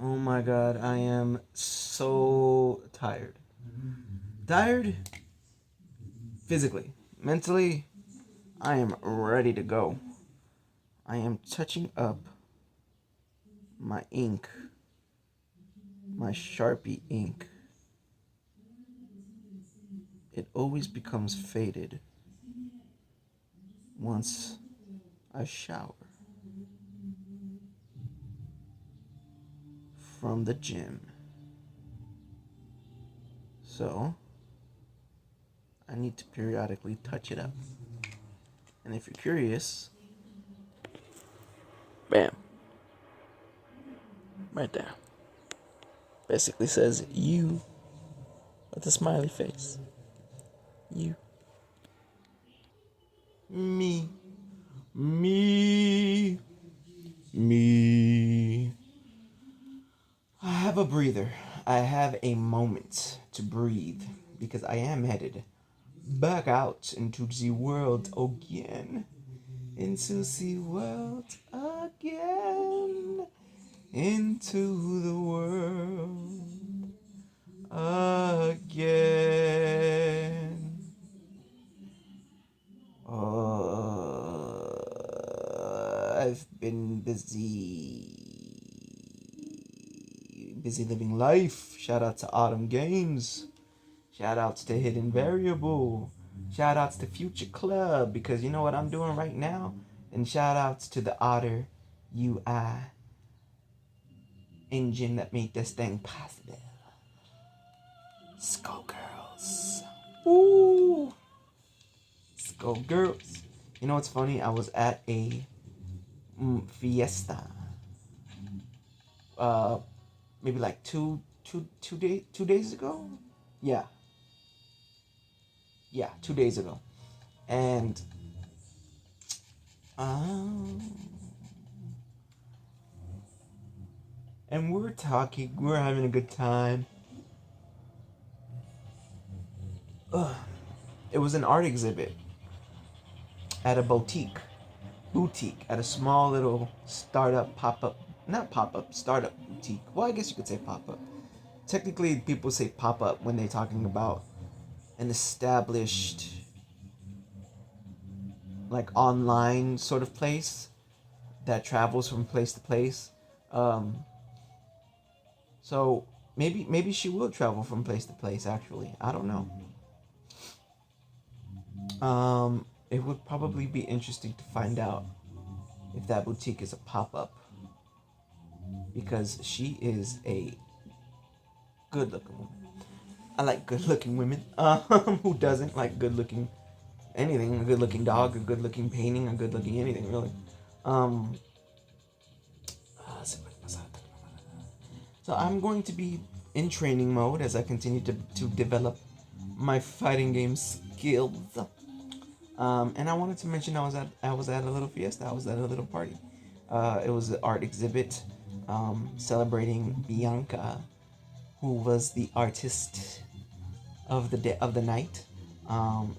Oh my god, I am so tired. Tired physically. Mentally, I am ready to go. I am touching up my ink, my Sharpie ink. It always becomes faded once I shower from the gym. So, I need to periodically touch it up. And if you're curious, bam, right there. Basically says you with a smiley face. You. Me. Me. Me. I have a breather. I have a moment to breathe because I am headed back out into the world again. Into the world again. Into the world again. I've been busy living life. Shout out to Autumn Games. Shout outs to Hidden Variable. Shout outs to Future Club because you know what I'm doing right now. And shout outs to the Otter UI engine that made this thing possible. Skull Girls. Woo! Skull Girls. You know what's funny? I was at a fiesta. Maybe like two days ago. Yeah, 2 days ago, and um, and we were talking. We were having a good time. It was an art exhibit at a boutique at a small little startup pop-up, not pop-up, startup boutique. Well, I guess you could say pop-up. Technically, people say pop-up when they're talking about an established, like, online sort of place that travels from place to place. Um, so maybe she will travel from place to place. Actually, I don't know. It would probably be interesting to find out if that boutique is a pop-up because she is a good-looking woman. I like good-looking women. Who doesn't like good-looking anything? A good-looking dog, a good-looking painting, a good-looking anything really. Um, so I'm going to be in training mode as I continue to develop my fighting game skills. And I wanted to mention I was at a little fiesta. I was at a little party. It was an art exhibit celebrating Bianca, who was the artist of the night.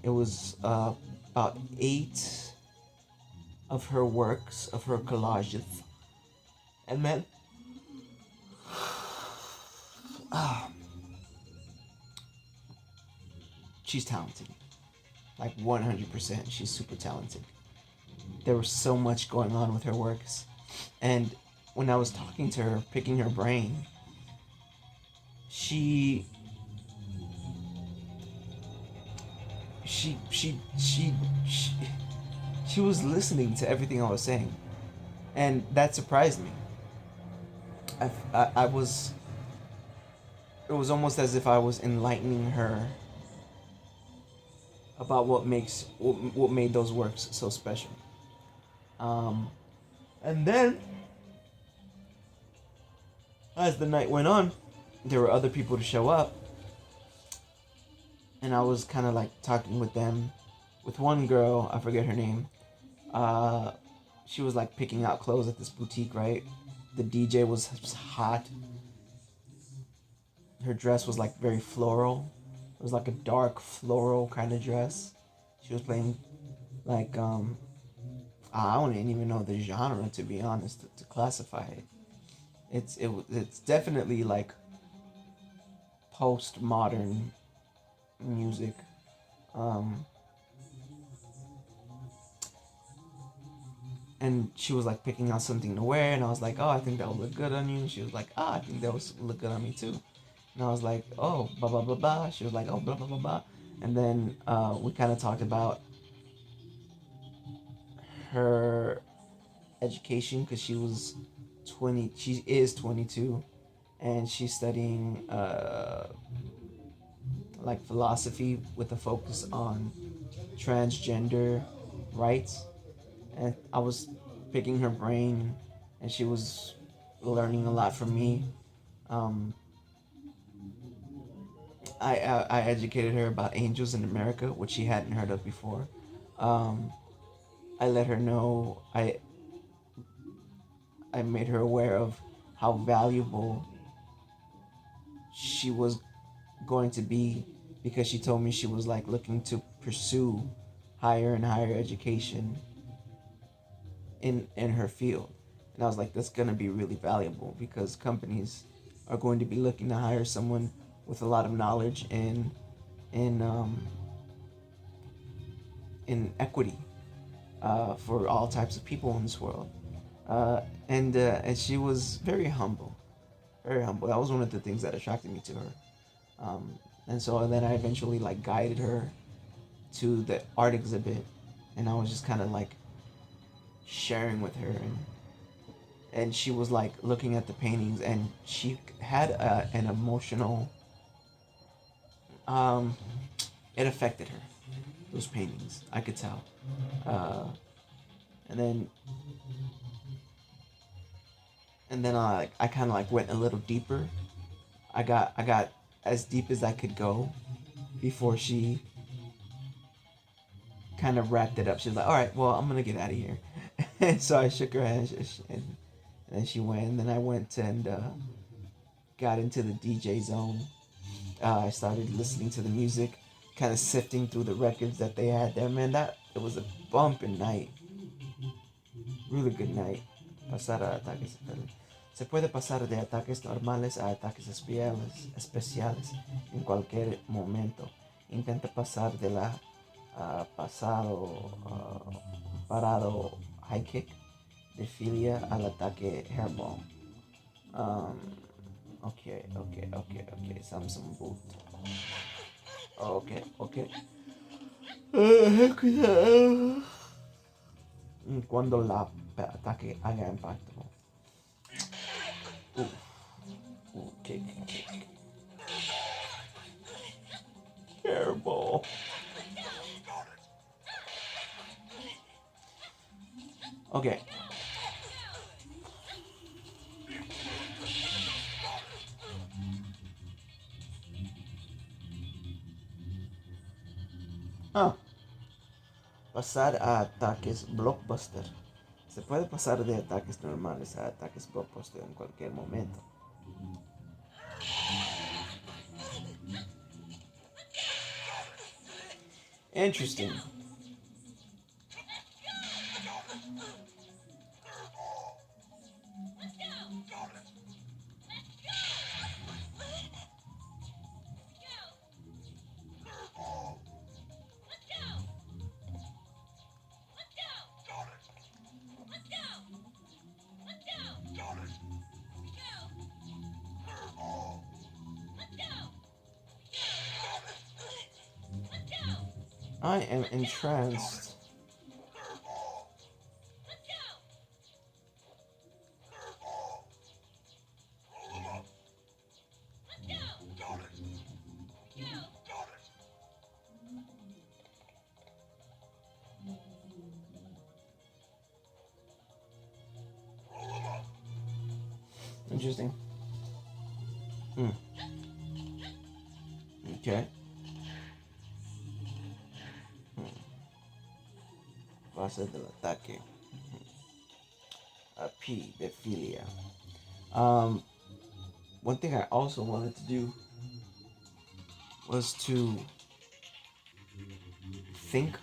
It was about 8 of her works, of her collages, and then she's talented, like 100%. She's super talented. There was so much going on with her works, and when I was talking to her, picking her brain, she she she she she, she was listening to everything I was saying, and that surprised me. I was. It was almost as if I was enlightening her about what made those works so special. Um, and then as the night went on, there were other people to show up, and I was kind of like talking with them. With one girl, I forget her name. Uh, she was like picking out clothes at this boutique, right? The DJ was hot. Her dress was like very floral. It was like a dark floral kind of dress. She was playing like I don't even know the genre, to be honest, to classify it. It's definitely like postmodern music. Um, and she was like picking out something to wear, and I was like, oh, I think that would look good on you. And she was like, ah, I think that would look good on me too. And I was like, oh, blah blah blah blah. She was like, oh, blah blah blah blah. And then we kind of talked about her education because she was 20. She is 22, and she's studying like philosophy with a focus on transgender rights. And I was picking her brain, and she was learning a lot from me. Um, I educated her about angels in America, which she hadn't heard of before. Um, I let her know. I made her aware of how valuable she was going to be because she told me she was like looking to pursue higher and higher education in her field. And I was like, that's gonna be really valuable because companies are going to be looking to hire someone with a lot of knowledge in in equity for all types of people in this world. And she was very humble, very humble. That was one of the things that attracted me to her. And so then I eventually like guided her to the art exhibit, and I was just kind of like sharing with her, and she was like looking at the paintings, and she had an emotional. Um, it affected her. Those paintings, I could tell. Uh, and then I kind of like went a little deeper. I got as deep as I could go before she kind of wrapped it up. She was like, "All right, well, I'm gonna get out of here." And so I shook her hand, and then she went. And then I went and got into the DJ zone. I started listening to the music, kind of sifting through the records that they had there. Man, that it was a bumping night. Really good night. Pasar a ataques. Se puede pasar de ataques normales a ataques especiales en cualquier momento. Intenta pasar de la pasado parado high kick de filia al ataque hairball. Um, okay. Samsung boot. Okay. Cuidado. Cuando la ataque haga impacto. Kick. Hairball. Okay. Ah, pasar a ataques blockbuster. Se puede pasar de ataques normales a ataques blockbuster en cualquier momento. Interesting. I am entranced. Interesting. Okay. Fase del ataque. P. De filia. Um, One thing I also wanted to do was to think.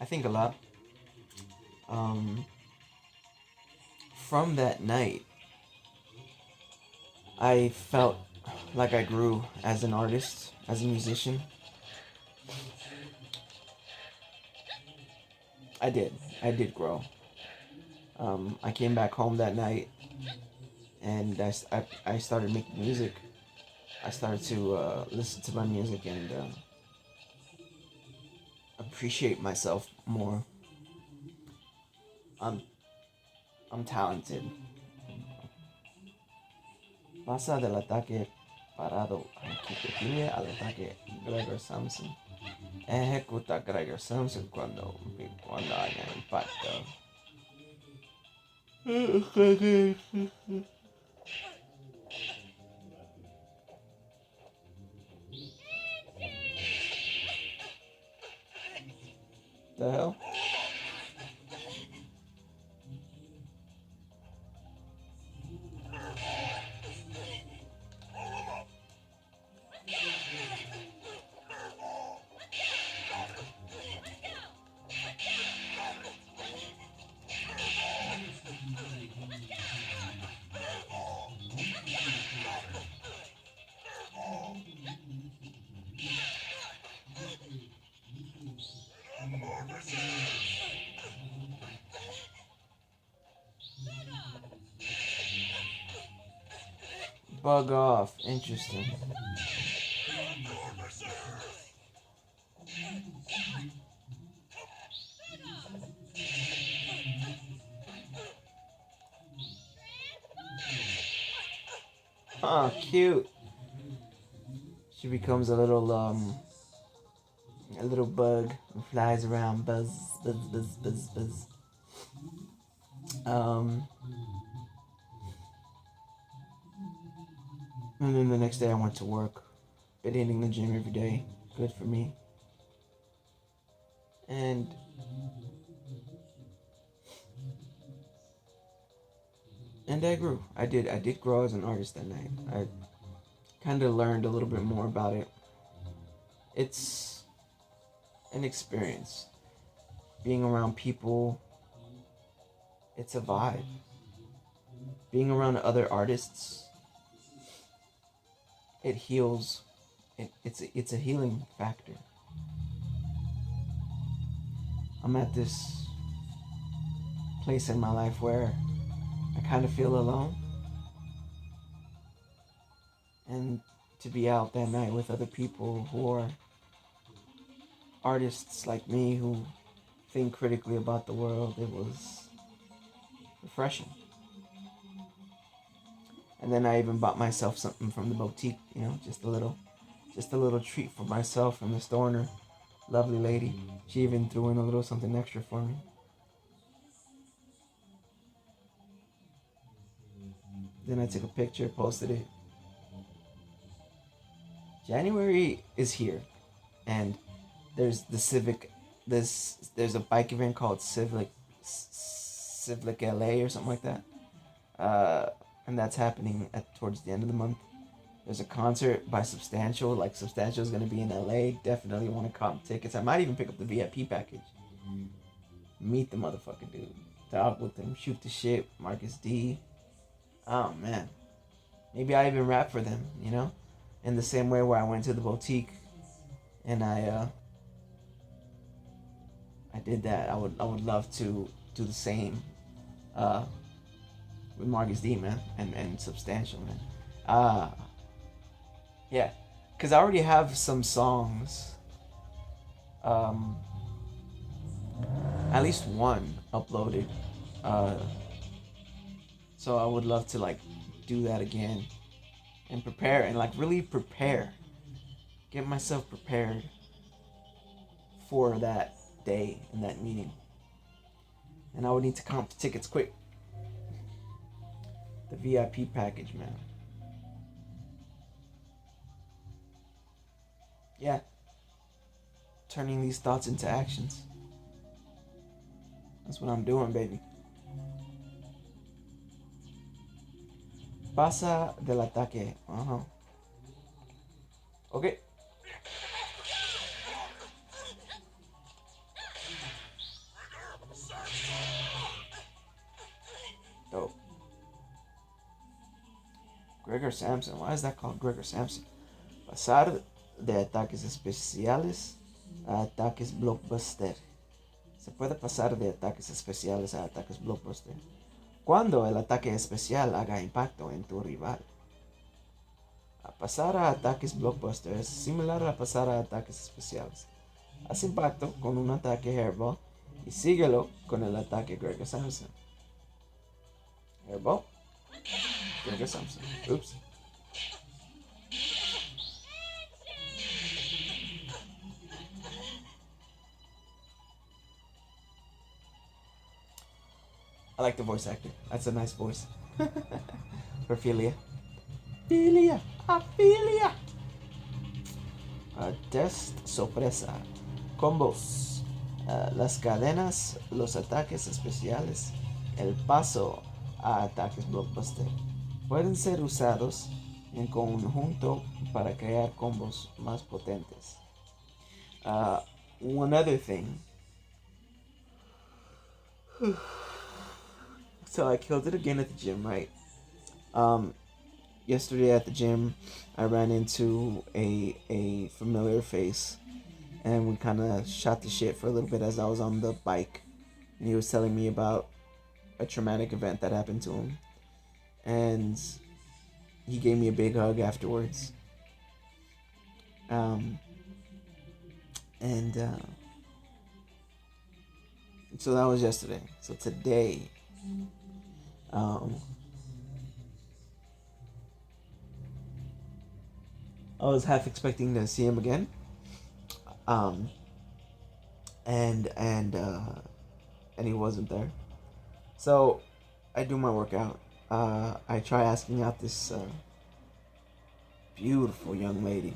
I think a lot. Um, from that night, I felt like I grew as an artist, as a musician. I did. I did grow. I came back home that night and I started making music. I started to listen to my music and appreciate myself more. I'm I'm talented. Pasa del ataque parado equipile al ataque Gregor Samson. Ejecuta Gregor Samson cuando haya impacto. The hell? Bug off. Interesting. Oh, cute. She becomes a little bug who flies around, buzz, buzz, buzz, buzz, buzz. Um, and then the next day I went to work. Been hitting the gym every day. Good for me. And I grew. I did grow as an artist that night. I kind of learned a little bit more about it. It's an experience. Being around people, it's a vibe. Being around other artists, it heals. It's a healing factor. I'm at this place in my life where I kind of feel alone. And to be out that night with other people who are artists like me who think critically about the world, it was refreshing. And then I even bought myself something from the boutique, just a little treat for myself from the store owner. Lovely lady. She even threw in a little something extra for me. Then I took a picture, posted it. January is here, and there's the Civic. There's a bike event called Civic LA or something like that, and that's happening towards the end of the month. There's a concert by Substantial. Like Substantial is gonna be in LA. Definitely want to comp tickets. I might even pick up the VIP package. Meet the motherfucking dude. Talk with him. Shoot the shit. Marcus D. Oh man. Maybe I even rap for them. In the same way where I went to the boutique, and I did that. I would love to do the same with Marcus D, man, and Substantial, man. Yeah, because I already have some songs, um, at least one uploaded. Uh, so I would love to like do that again and prepare and like really prepare, get myself prepared for that day and that meeting. And I would need to comp the tickets quick. The VIP package, man. Yeah. Turning these thoughts into actions. That's what I'm doing, baby. Pasa del ataque. Uh-huh. Okay. Dope. Gregor Samson. Why is that called Gregor Samson? Pasar de ataques especiales a ataques blockbuster. Se puede pasar de ataques especiales a ataques blockbuster cuando el ataque especial haga impacto en tu rival. A pasar a ataques blockbuster es similar a pasar a ataques especiales. Haz impacto con un ataque Hairball y síguelo con el ataque Gregor Samson. Hairball, Gregor Samson. Oops. I like the voice actor. That's a nice voice. Ophelia. Ophelia. Ophelia. Test sorpresa. Combos. Las cadenas, los ataques especiales, el paso a ataques blockbuster pueden ser usados en conjunto para crear combos más potentes. One other thing. So I killed it again at the gym, right? Yesterday at the gym, I ran into a familiar face, and we kind of shot the shit for a little bit as I was on the bike, and he was telling me about a traumatic event that happened to him, and he gave me a big hug afterwards. So that was yesterday. So today, I was half expecting to see him again, and he wasn't there. So I do my workout. I try asking out this beautiful young lady.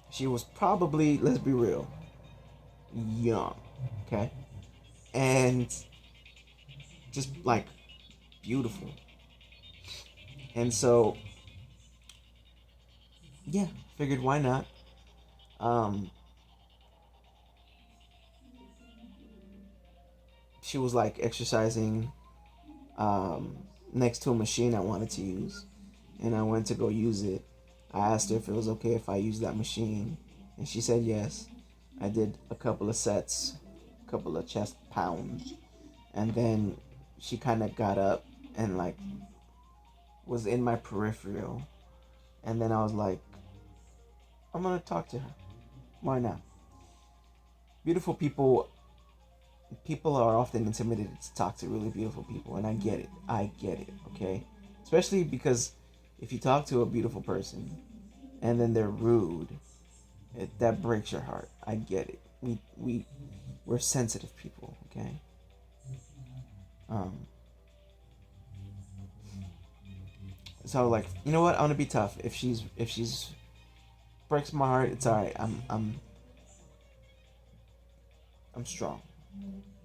She was probably, let's be real, young, okay, and just like beautiful. And so, yeah, figured why not. She was like exercising next to a machine I wanted to use, and I went to go use it. I asked her if it was okay if I used that machine, and she said yes. I did a couple of sets, a couple of chest pounds, and then she kind of got up and like was in my peripheral, and then I was like, I'm gonna talk to her. Why not? Beautiful people are often intimidated to talk to really beautiful people, and I get it, okay? Especially because if you talk to a beautiful person and then they're rude, that breaks your heart. I get it. We're sensitive people, okay? So like, you know what? I'm gonna be tough. If she's breaks my heart, it's alright. I'm strong.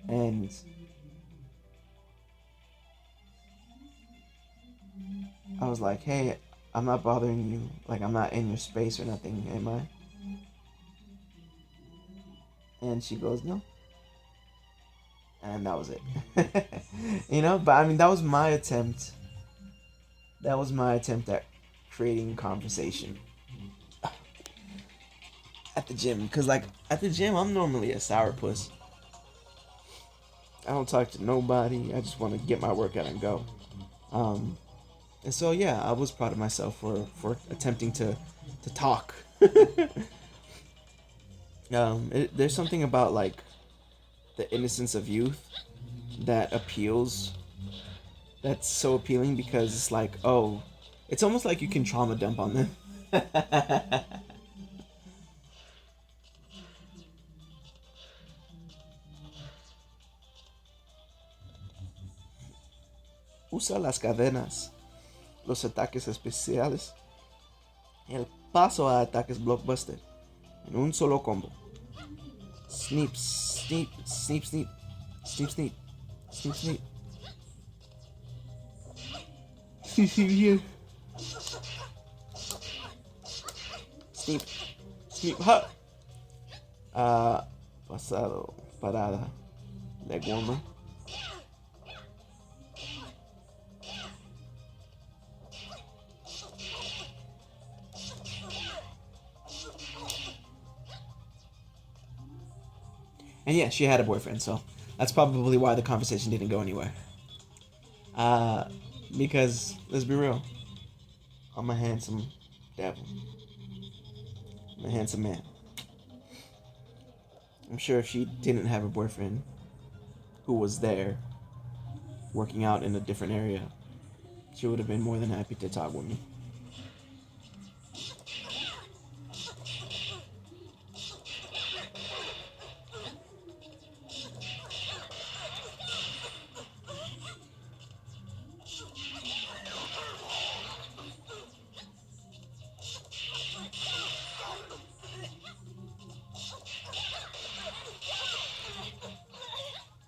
And I was like, hey, I'm not bothering you. Like, I'm not in your space or nothing, am I? And she goes, no. And that was it. You know, but I mean, that was my attempt. That was my attempt at creating conversation at the gym. Because, like, at the gym, I'm normally a sourpuss. I don't talk to nobody. I just want to get my workout and go. And so, yeah, I was proud of myself for attempting to talk. There's something about, like, the innocence of youth that appeals. That's so appealing because it's like, oh, it's almost like you can trauma dump on them. Usa las cadenas, los ataques especiales, el paso a ataques blockbuster en un solo combo. Sneep, sneep, sneep, sneep, sneep, sneep, sneep, sneep. Sneep, sneep, ha. Pasado, parada, leg warmer. And yeah, she had a boyfriend, so that's probably why the conversation didn't go anywhere. Uh, because let's be real, I'm a handsome devil. I'm a handsome man. I'm sure if she didn't have a boyfriend who was there working out in a different area, she would have been more than happy to talk with me.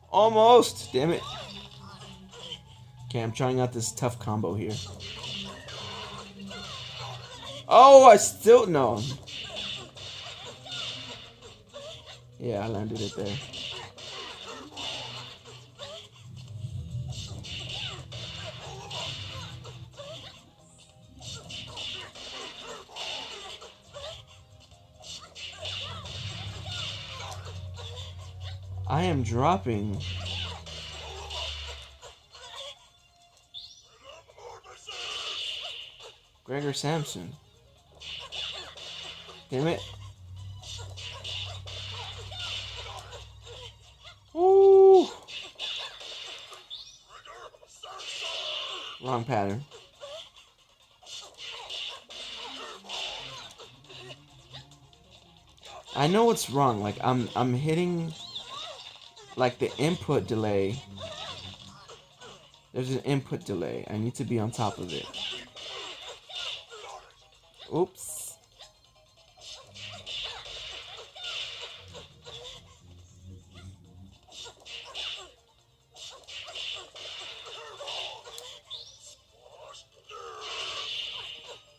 Almost! Damn it. Okay, I'm trying out this tough combo here. Oh, I still... No. Yeah, I landed it there. I am dropping. Gregor Samson. Damn it. Ooh. Wrong pattern. I know what's wrong. Like I'm hitting like the input delay. There's an input delay. I need to be on top of it. Oops.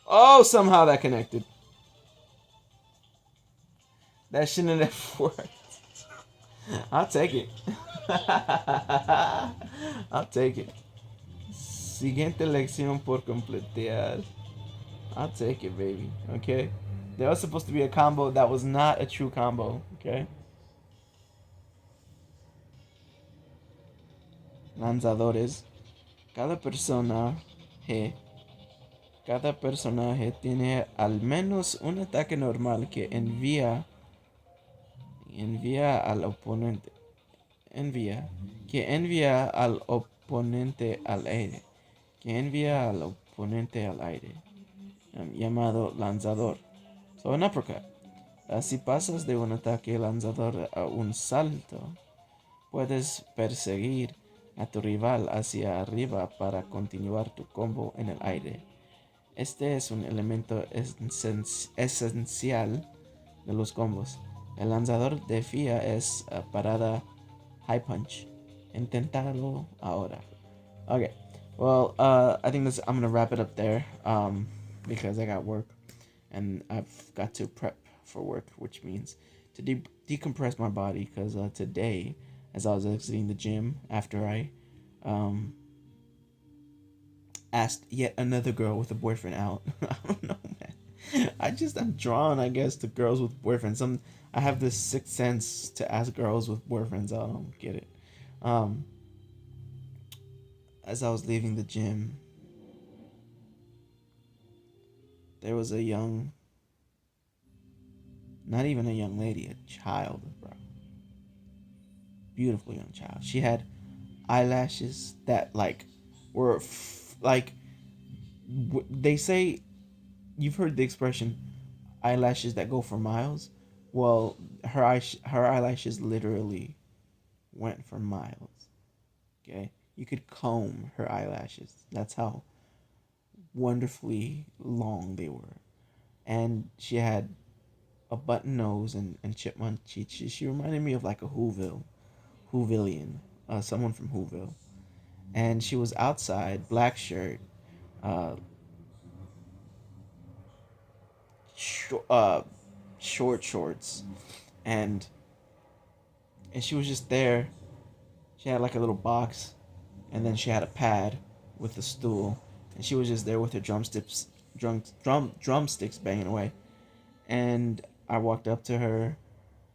Oh, somehow that connected. That shouldn't have worked. I'll take it. I'll take it. Siguiente lección por completar. I'll take it, baby. Okay? There was supposed to be a combo that was not a true combo. Okay? Lanzadores. Cada persona G Cada personaje tiene al menos un ataque normal que envía al oponente. Envía al oponente al aire. Que envía al oponente al aire. Llamado lanzador. So an uppercut. Si pasas de un ataque lanzador a un salto, puedes perseguir a tu rival hacia arriba para continuar tu combo en el aire. Este es un elemento esencial de los combos. El lanzador de FIA es parada high punch. Inténtalo ahora. Okay. Well, I think I'm gonna wrap it up there. Because I got work, and I've got to prep for work, which means to decompress my body. Because today, as I was exiting the gym after I asked yet another girl with a boyfriend out. I don't know, man. I'm drawn, I guess, to girls with boyfriends. I have this sixth sense to ask girls with boyfriends. I don't get it. As I was leaving the gym, there was a young, not even a young lady, a child, bro. Beautiful young child. She had eyelashes that were they say, you've heard the expression eyelashes that go for miles. Well, her eyelashes literally went for miles. Okay, you could comb her eyelashes. That's how wonderfully long they were. And she had a button nose and chipmunk cheeks. She reminded me of like a Whovillian, someone from Whoville. And she was outside, black shirt, uh, short shorts, and she was just there. She had like a little box, and then she had a pad with a stool, and she was just there with her drumsticks banging away. And I walked up to her,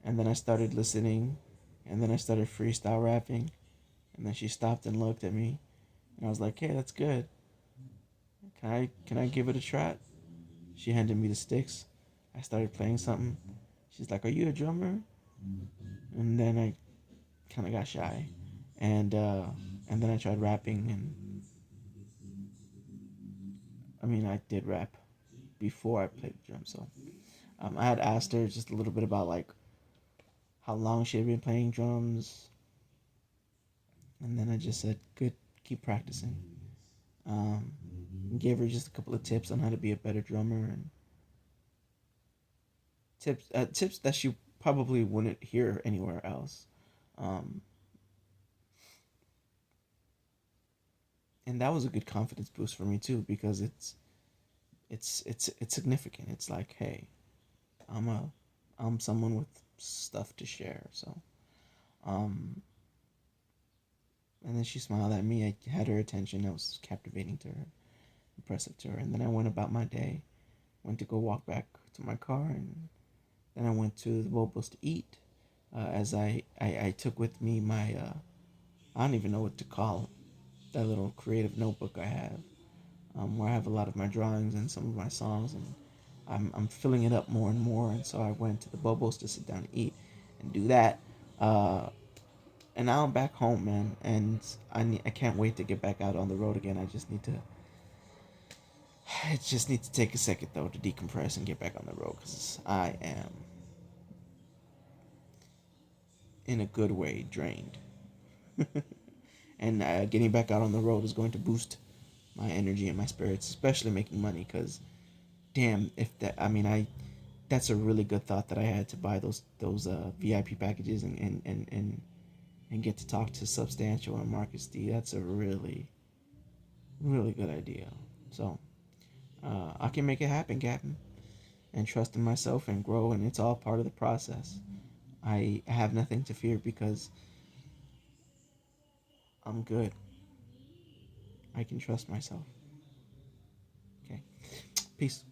and then I started listening And then I started freestyle rapping, and then she stopped and looked at me, and I was like, "Hey, that's good. Can I give it a try?" She handed me the sticks. I started playing something. She's like, "Are you a drummer?" And then I kind of got shy, and uh, and then I tried rapping, and I mean I did rap before I played the drum. So I had asked her just a little bit about like how long she had been playing drums, and then I just said, "Good, keep practicing." Um, Gave her just a couple of tips on how to be a better drummer and tips that she probably wouldn't hear anywhere else. Um, and that was a good confidence boost for me too because it's significant. It's like, hey, I'm a I'm someone with stuff to share. So, um, and then she smiled at me. I had her attention. I was captivating to her, impressive to her. And then I went about my day. Went to go walk back to my car, and then I went to the Bobos to eat. As I took with me my I don't even know what to call that little creative notebook I have, where I have a lot of my drawings and some of my songs, and I'm filling it up more and more. And so I went to the Bobos to sit down and eat and do that. Uh, and now I'm back home, man, and I can't wait to get back out on the road again. I just need to take a second though to decompress and get back on the road because I am in a good way drained. And getting back out on the road is going to boost my energy and my spirits, especially making money. Because damn, if that I mean I that's a really good thought that I had to buy those VIP packages and get to talk to Substantial and Marcus D. That's a really good idea. So I can make it happen, Captain, and trust in myself and grow, and it's all part of the process. I have nothing to fear because I'm good. I can trust myself. Okay. Peace.